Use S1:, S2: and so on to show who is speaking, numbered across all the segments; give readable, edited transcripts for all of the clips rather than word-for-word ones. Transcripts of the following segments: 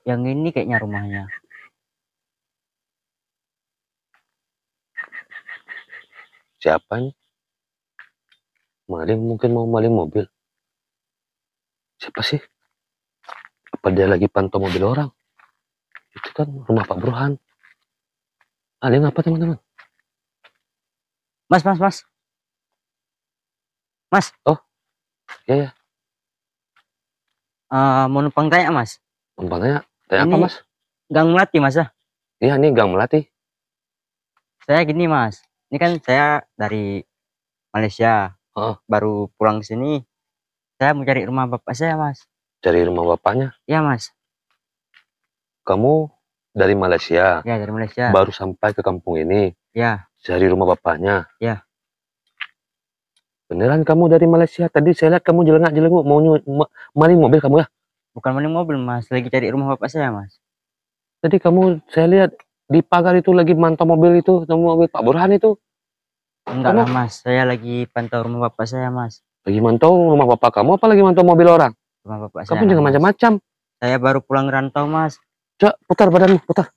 S1: Yang ini kayaknya rumahnya.
S2: Siapa ini? Maling, mungkin mau maling mobil. Siapa sih? Apa dia lagi pantau mobil orang? Itu kan rumah Pak Burhan. Dia ngapa teman-teman?
S1: Mas, mas, mas. Mas,
S2: Oh, ya ya.
S1: mau numpang tanya, Mas.
S2: Tanya, tanya apa
S1: Ini
S2: Mas?
S1: Gang Melati, Mas.
S2: Iya nih Gang Melati.
S1: Saya gini, Mas. Ini kan saya dari Malaysia.
S2: Oh,
S1: Baru pulang ke sini. Saya mau cari rumah bapak saya, Mas.
S2: cari rumah bapaknya.
S1: Ya, Mas.
S2: Kamu dari Malaysia,
S1: Ya, dari Malaysia.
S2: baru sampai ke kampung ini,
S1: Ya,
S2: cari rumah bapaknya.
S1: ya.
S2: Beneran kamu dari Malaysia? Tadi saya lihat kamu jelengak-jelenguk mau maling mobil kamu ya?
S1: Bukan maling mobil, Mas. Lagi cari rumah bapak saya, Mas.
S2: Tadi kamu, saya lihat di pagar itu lagi mantau mobil itu, mobil Pak Burhan itu.
S1: Enggak
S2: Kamu
S1: lah, Mas. Saya lagi pantau rumah bapak saya, Mas.
S2: lagi mantau rumah bapak kamu apa lagi mantau mobil orang?
S1: Rumah bapak saya
S2: Kamu
S1: lah,
S2: jangan
S1: Mas.
S2: macam-macam.
S1: Saya baru pulang rantau, Mas.
S2: Coba putar badanmu, putar.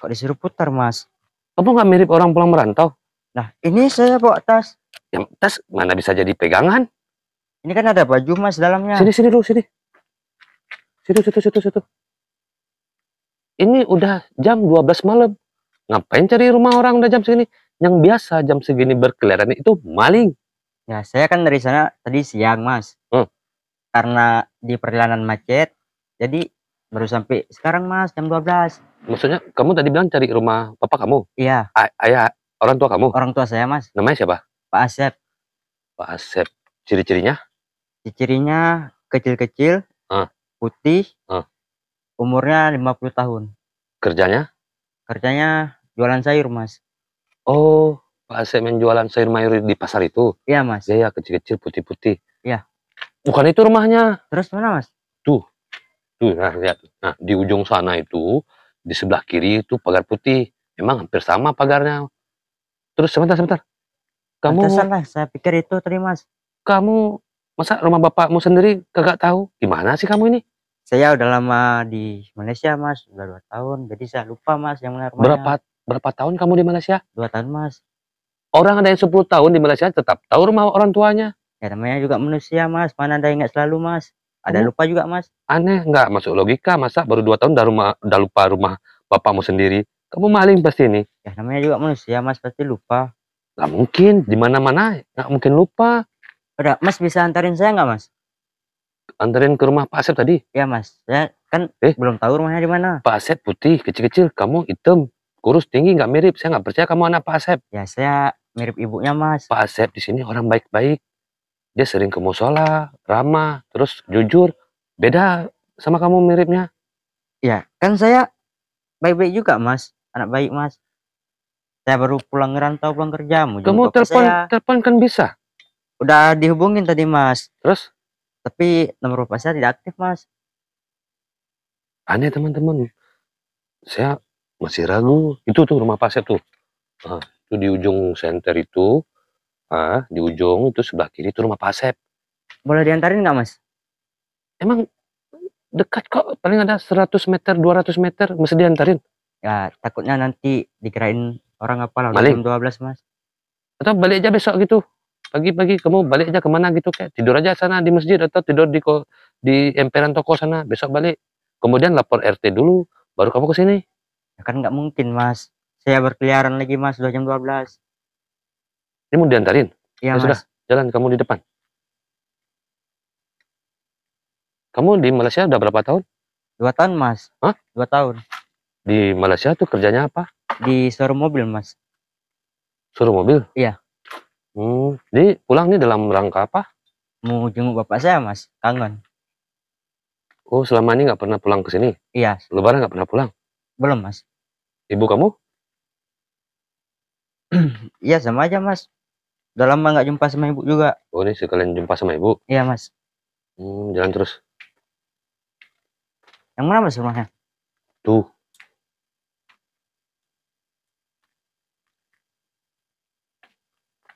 S1: Kok disuruh putar, Mas?
S2: Kamu nggak mirip orang pulang merantau?
S1: Nah, ini saya bawa tas.
S2: Yang tas mana bisa jadi pegangan?
S1: Ini kan ada baju, Mas, dalamnya.
S2: Sini, sini dulu, sini. Situ. Ini udah jam 12 malam. Ngapain cari rumah orang udah jam segini? Yang biasa jam segini berkeliaran itu maling.
S1: Ya, saya kan dari sana tadi siang, Mas. Karena di perjalanan macet, jadi baru sampai sekarang, Mas, jam 12.
S2: Maksudnya kamu tadi bilang cari rumah papa kamu?
S1: Iya,
S2: Ayah, orang tua kamu?
S1: orang tua saya, Mas.
S2: Namanya siapa?
S1: Pak Asep.
S2: Pak Asep. Ciri-cirinya?
S1: Cirinya kecil-kecil, putih, umurnya 50 tahun.
S2: Kerjanya?
S1: Kerjanya jualan sayur, Mas.
S2: Oh, Pak Asep menjualan sayur mayur di pasar itu?
S1: Iya, Mas.
S2: Ya, kecil-kecil, putih-putih.
S1: Iya.
S2: Bukan itu rumahnya.
S1: Terus mana, Mas?
S2: Tuh, nah lihat. Nah, di ujung sana itu, di sebelah kiri itu pagar putih. Memang hampir sama pagarnya. Terus sebentar.
S1: Pantesan
S2: Kamu
S1: lah, saya pikir itu tadi, Mas.
S2: kamu masa rumah bapakmu sendiri kagak tahu? Gimana sih kamu ini?
S1: Saya udah lama di Malaysia, Mas. Udah 2 tahun, jadi saya lupa, Mas, yang mana rumahnya.
S2: Berapa tahun kamu di Malaysia?
S1: 2 tahun, Mas.
S2: Orang ada yang 10 tahun di Malaysia tetap tahu rumah orang tuanya.
S1: Ya, namanya juga manusia, Mas. Mana ada yang ingat selalu, Mas. Ada
S2: Kamu
S1: lupa juga, Mas.
S2: aneh, nggak masuk logika. Masa baru 2 tahun udah lupa rumah bapakmu sendiri? Kamu maling pasti ini.
S1: Ya, namanya juga manusia, Mas. Pasti lupa.
S2: Nggak mungkin, di mana-mana nggak mungkin lupa.
S1: Udah, Mas bisa antarin saya nggak, Mas?
S2: Anterin ke rumah Pak Asep tadi.
S1: Ya, Mas. Saya kan belum tahu rumahnya di mana.
S2: Pak Asep putih, kecil-kecil. Kamu hitam, kurus, tinggi, nggak mirip. Saya nggak percaya kamu anak Pak Asep.
S1: Ya, saya mirip ibunya, Mas.
S2: Pak Asep di sini orang baik-baik. Dia sering ke musola, ramah, terus jujur. Beda sama kamu miripnya.
S1: Ya, kan saya baik-baik juga, Mas. Anak baik, Mas. Saya baru pulang ngerantau, pulang kerja. Mau
S2: Kamu
S1: jemput bapak saya.
S2: telepon kan bisa.
S1: Udah dihubungin tadi, Mas.
S2: Terus?
S1: Tapi nomor bapak saya tidak aktif, Mas.
S2: Aneh teman-teman. Saya masih ragu. Itu tuh rumah Pak Asep tuh. Itu di ujung senter itu. Di ujung itu sebelah kiri itu rumah Pak Asep.
S1: Boleh diantarin nggak, Mas?
S2: Emang dekat kok. Paling ada 100 meter, 200 meter. Mesti diantarin.
S1: Ya, takutnya nanti dikirain orang apa lah. Udah
S2: Maling.
S1: jam 12, Mas.
S2: Atau balik aja besok gitu. Pagi-pagi kamu balik aja kemana gitu. Kayak tidur aja sana di masjid. Atau tidur di emperan toko sana. Besok balik. Kemudian lapor RT dulu. Baru kamu kesini.
S1: Ya, kan nggak mungkin, Mas. Saya berkeliaran lagi, Mas. Udah jam 12.
S2: Ini mau diantarin?
S1: Iya,
S2: Ya sudah.
S1: Mas.
S2: Jalan kamu di depan. Kamu di Malaysia udah berapa tahun?
S1: 2 tahun, Mas.
S2: Hah?
S1: 2 tahun.
S2: Di Malaysia tuh kerjanya apa?
S1: Di showroom mobil, Mas.
S2: Suruh mobil?
S1: Iya.
S2: Jadi pulang nih dalam rangka apa?
S1: Mau jenguk bapak saya, Mas. Kangen.
S2: Oh, selama ini nggak pernah pulang ke sini?
S1: Iya.
S2: Lebaran nggak pernah pulang?
S1: Belum, Mas.
S2: Ibu kamu?
S1: Iya, sama aja, Mas. Udah lama nggak jumpa sama ibu juga.
S2: Oh, ini sekalian jumpa sama ibu?
S1: Iya, Mas.
S2: Jalan terus.
S1: Yang mana, Mas, rumahnya?
S2: Tuh.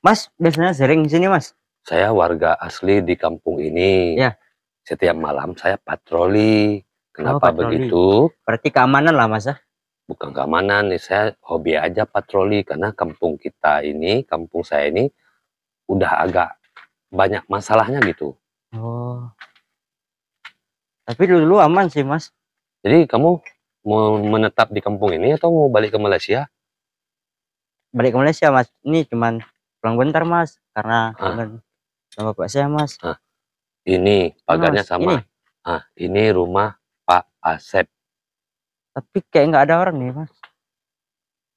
S1: Mas, biasanya sering sini, Mas?
S2: Saya warga asli di kampung ini.
S1: Ya.
S2: Setiap malam saya patroli. Kenapa
S1: patroli.
S2: begitu?
S1: Berarti keamanan lah Mas ya?
S2: Bukan keamanan nih, saya hobi aja patroli karena kampung kita ini, kampung saya ini udah agak banyak masalahnya gitu.
S1: Oh. Tapi dulu aman sih Mas.
S2: Jadi kamu mau menetap di kampung ini atau mau balik ke Malaysia?
S1: Balik ke Malaysia Mas. Ini cuman pulang bentar Mas. Karena
S2: Ah.
S1: kangen sama bapak saya Mas.
S2: Ini pagarnya
S1: Mas,
S2: sama. Ini rumah Pak Asep.
S1: Tapi kayak nggak ada orang nih Mas.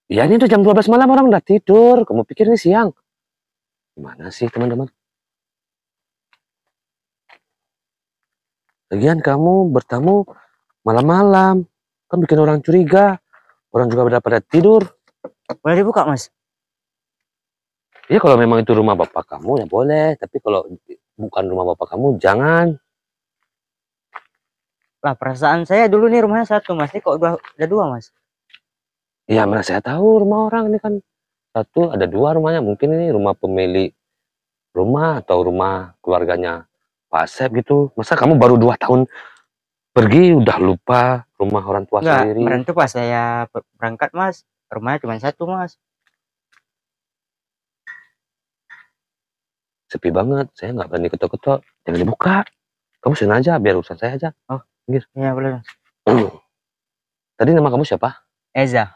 S2: Ya ini udah jam 12 malam, orang udah tidur. Kamu pikir ini siang? Gimana sih teman-teman? Lagian kamu bertamu malam-malam. Kan bikin orang curiga. Orang juga pada tidur.
S1: Boleh dibuka Mas?
S2: Ya kalau memang itu rumah bapak kamu ya boleh. Tapi kalau bukan rumah bapak kamu jangan.
S1: Lah perasaan saya dulu nih rumahnya satu Mas. Ini kok udah dua Mas?
S2: Ya mana saya tahu rumah orang ini kan. Satu, ada dua rumahnya. Mungkin ini rumah pemilik rumah atau rumah keluarganya Pak Asep gitu. Masa kamu baru 2 tahun pergi udah lupa rumah orang tua
S1: Enggak,
S2: sendiri?
S1: kemarin tuh pas saya berangkat Mas. Rumahnya cuma satu Mas.
S2: Sepi banget, saya nggak berani ketok-ketok. Jangan dibuka. Kamu sini aja, biar urusan saya aja.
S1: Oh,
S2: Pinggir.
S1: iya boleh Mas.
S2: Tadi nama kamu siapa?
S1: Eza,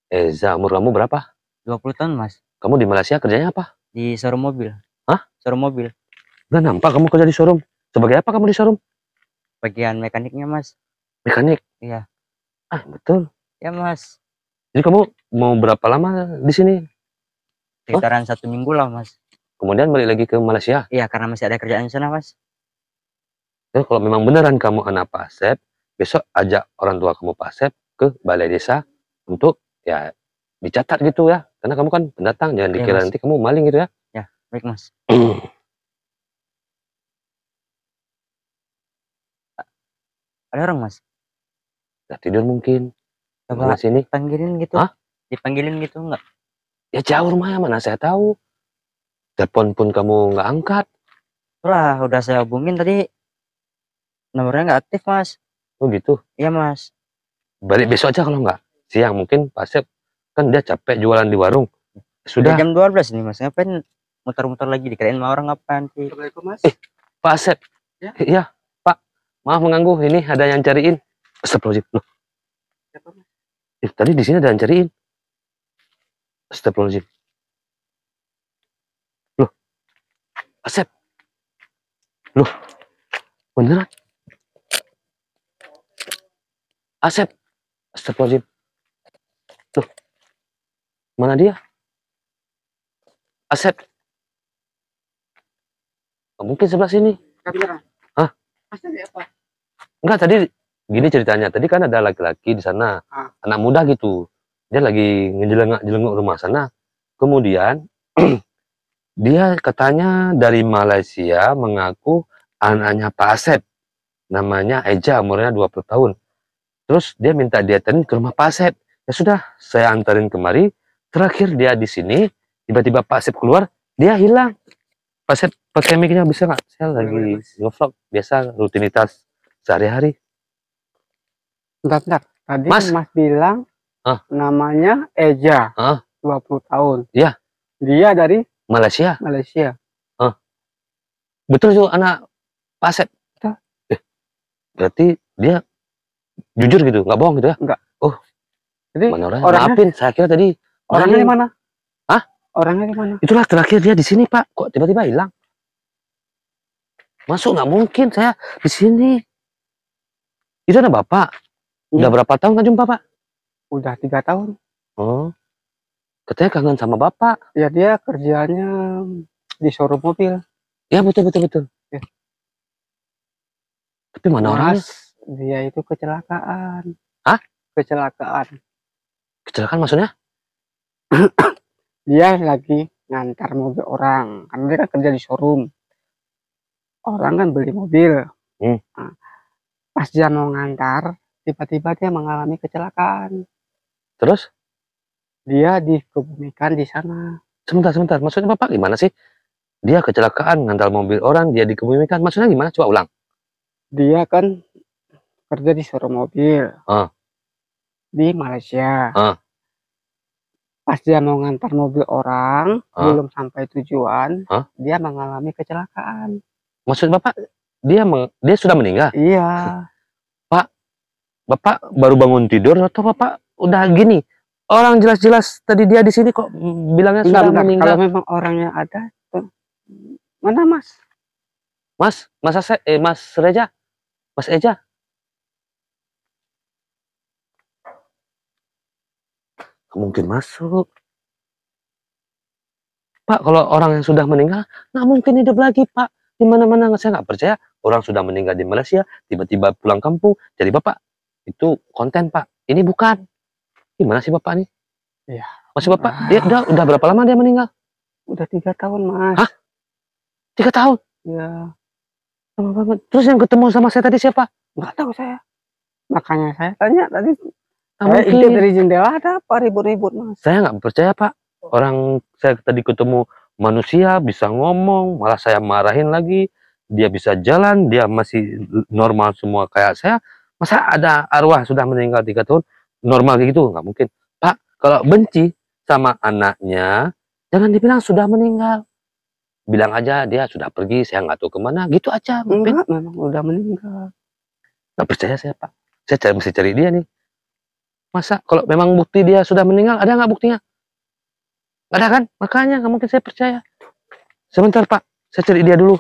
S2: Eza, umur kamu berapa?
S1: 20 tahun Mas.
S2: Kamu di Malaysia kerjanya apa?
S1: Di showroom mobil.
S2: Hah?
S1: Showroom mobil.
S2: Nggak nampak kamu kerja di showroom. Sebagai apa kamu di showroom?
S1: Bagian mekaniknya Mas.
S2: Mekanik?
S1: Iya.
S2: Ah, betul.
S1: Ya Mas.
S2: Jadi kamu mau berapa lama di sini?
S1: Sekitaran 1 minggu lah Mas.
S2: Kemudian balik lagi ke Malaysia?
S1: Iya, karena masih ada kerjaan di sana Mas.
S2: Ya, kalau memang beneran kamu anak Pak Asep, besok ajak orang tua kamu Pak Asep ke balai desa untuk ya dicatat gitu ya. Karena kamu kan pendatang, jangan
S1: Iya,
S2: dikira
S1: Mas.
S2: nanti kamu maling gitu ya.
S1: Ya, baik Mas. Ada orang Mas?
S2: Udah tidur mungkin.
S1: Coba
S2: Mana sini?
S1: panggilin gitu.
S2: Hah?
S1: Dipanggilin gitu enggak?
S2: Ya jauh rumahnya, mana saya tahu. Telepon pun kamu nggak angkat.
S1: Lah, udah saya hubungin tadi. Nomornya nggak aktif Mas.
S2: Oh gitu.
S1: Iya Mas.
S2: Balik besok aja kalau nggak. Siang mungkin Pak Asep kan dia capek jualan di warung.
S1: Sudah
S2: Sudah.
S1: jam 12 nih Mas. Ngapain muter-muter lagi, dikirain sama orang apaan sih?
S3: Assalamualaikum Mas.
S2: Pak Asep.
S3: Ya?
S2: Iya, Pak. Maaf mengganggu. Ini ada yang cariin. Astagfirullahaladzim. Loh,
S3: Siapa Mas?
S2: tadi di sini ada yang cariin. Astagfirullahaladzim. Loh, Asep. Loh, beneran. Asep. Astagfirullahaladzim. Loh, mana dia? Asep. Oh, mungkin sebelah sini.
S3: Kamera.
S2: Hah?
S3: Mas tadi apa?
S2: Enggak, tadi gini ceritanya. Tadi kan ada laki-laki di sana. Anak muda gitu. Dia lagi ngejelengak-jelenguk rumah sana. Kemudian dia katanya dari Malaysia, mengaku anaknya Pak Asep. Namanya Eja, umurnya 20 tahun. Terus dia minta diantarin ke rumah Pak Asep. Ya sudah, saya antarin kemari. Terakhir dia di sini, tiba-tiba Pak Asep keluar, dia hilang. Pak Asep pakai mic-nya bisa nggak? Saya lagi nge-vlog, biasa rutinitas sehari-hari.
S3: Bentar. Tadi
S2: Mas.
S3: Mas bilang namanya Eja. 20 tahun.
S2: Iya.
S3: Dia dari
S2: Malaysia.
S3: Malaysia.
S2: Betul tuh anak Pak Asep.
S3: Betul.
S2: Berarti dia jujur gitu, nggak bohong gitu ya?
S3: Enggak.
S2: Oh,
S3: Jadi
S2: mana orangnya?
S3: orangnya,
S2: Maafin, saya kira tadi
S3: orangnya di mana?
S2: Hah?
S3: Orangnya di mana?
S2: Itulah terakhir dia di sini Pak, kok tiba-tiba hilang? Masuk nggak mungkin saya di sini. Itu ada bapak. Udah berapa tahun nggak jumpa Pak?
S3: Udah 3 tahun.
S2: Oh, katanya kangen sama bapak.
S3: Ya dia kerjanya di showroom mobil.
S2: Ya betul.
S3: Ya.
S2: Tapi mana orangnya?
S3: Mas, dia itu kecelakaan.
S2: Hah?
S3: Kecelakaan.
S2: Kecelakaan maksudnya?
S3: Dia lagi ngantar mobil orang. Karena dia kan kerja di showroom. Orang kan beli mobil. Nah, pas dia mau ngantar, tiba-tiba dia mengalami kecelakaan.
S2: Terus?
S3: Dia dikebumikan di sana.
S2: Sebentar. Maksudnya bapak gimana sih? Dia kecelakaan ngantar mobil orang, dia dikebumikan. Maksudnya gimana? Coba ulang.
S3: Dia kan kerja di showroom mobil di Malaysia. Pas dia mau ngantar mobil orang, belum sampai tujuan, dia mengalami kecelakaan.
S2: Maksud Bapak, dia sudah meninggal?
S3: Iya.
S2: Pak, Bapak baru bangun tidur atau Bapak udah gini? Orang jelas-jelas tadi dia di sini kok bilangnya sudah meninggal.
S3: Kalau memang orangnya ada, mana Mas?
S2: Mas Reja, Mas Eja. Mungkin masuk. Pak, kalau orang yang sudah meninggal, nggak mungkin hidup lagi, Pak. Di mana-mana saya nggak percaya orang sudah meninggal di Malaysia, tiba-tiba pulang kampung. Jadi Bapak, itu konten, Pak. Ini bukan. Gimana sih Bapak nih?
S3: Iya.
S2: Masih Bapak, dia udah berapa lama dia meninggal?
S3: Udah 3 tahun, Mas.
S2: Hah? 3 tahun?
S3: Iya.
S2: Lama banget. Terus yang ketemu sama saya tadi siapa?
S3: Nggak tahu saya. Makanya saya tanya tadi.
S2: Mungkin
S3: dari jendela ada apa ribut-ribut, Mas?
S2: Saya nggak percaya, Pak. Orang saya tadi ketemu manusia bisa ngomong, malah saya marahin lagi. Dia bisa jalan, dia masih normal semua kayak saya. Masa ada arwah sudah meninggal 3 tahun normal kayak gitu? Nggak mungkin. Pak, kalau benci sama anaknya, jangan dibilang sudah meninggal. Bilang aja dia sudah pergi, saya nggak tahu kemana. Gitu aja.
S3: Enggak, memang udah meninggal.
S2: Nggak percaya saya, Pak. Saya mesti cari dia nih. Masa kalau memang bukti dia sudah meninggal, ada nggak buktinya? Nggak ada kan? Makanya nggak mungkin saya percaya. Sebentar Pak, saya cari dia dulu.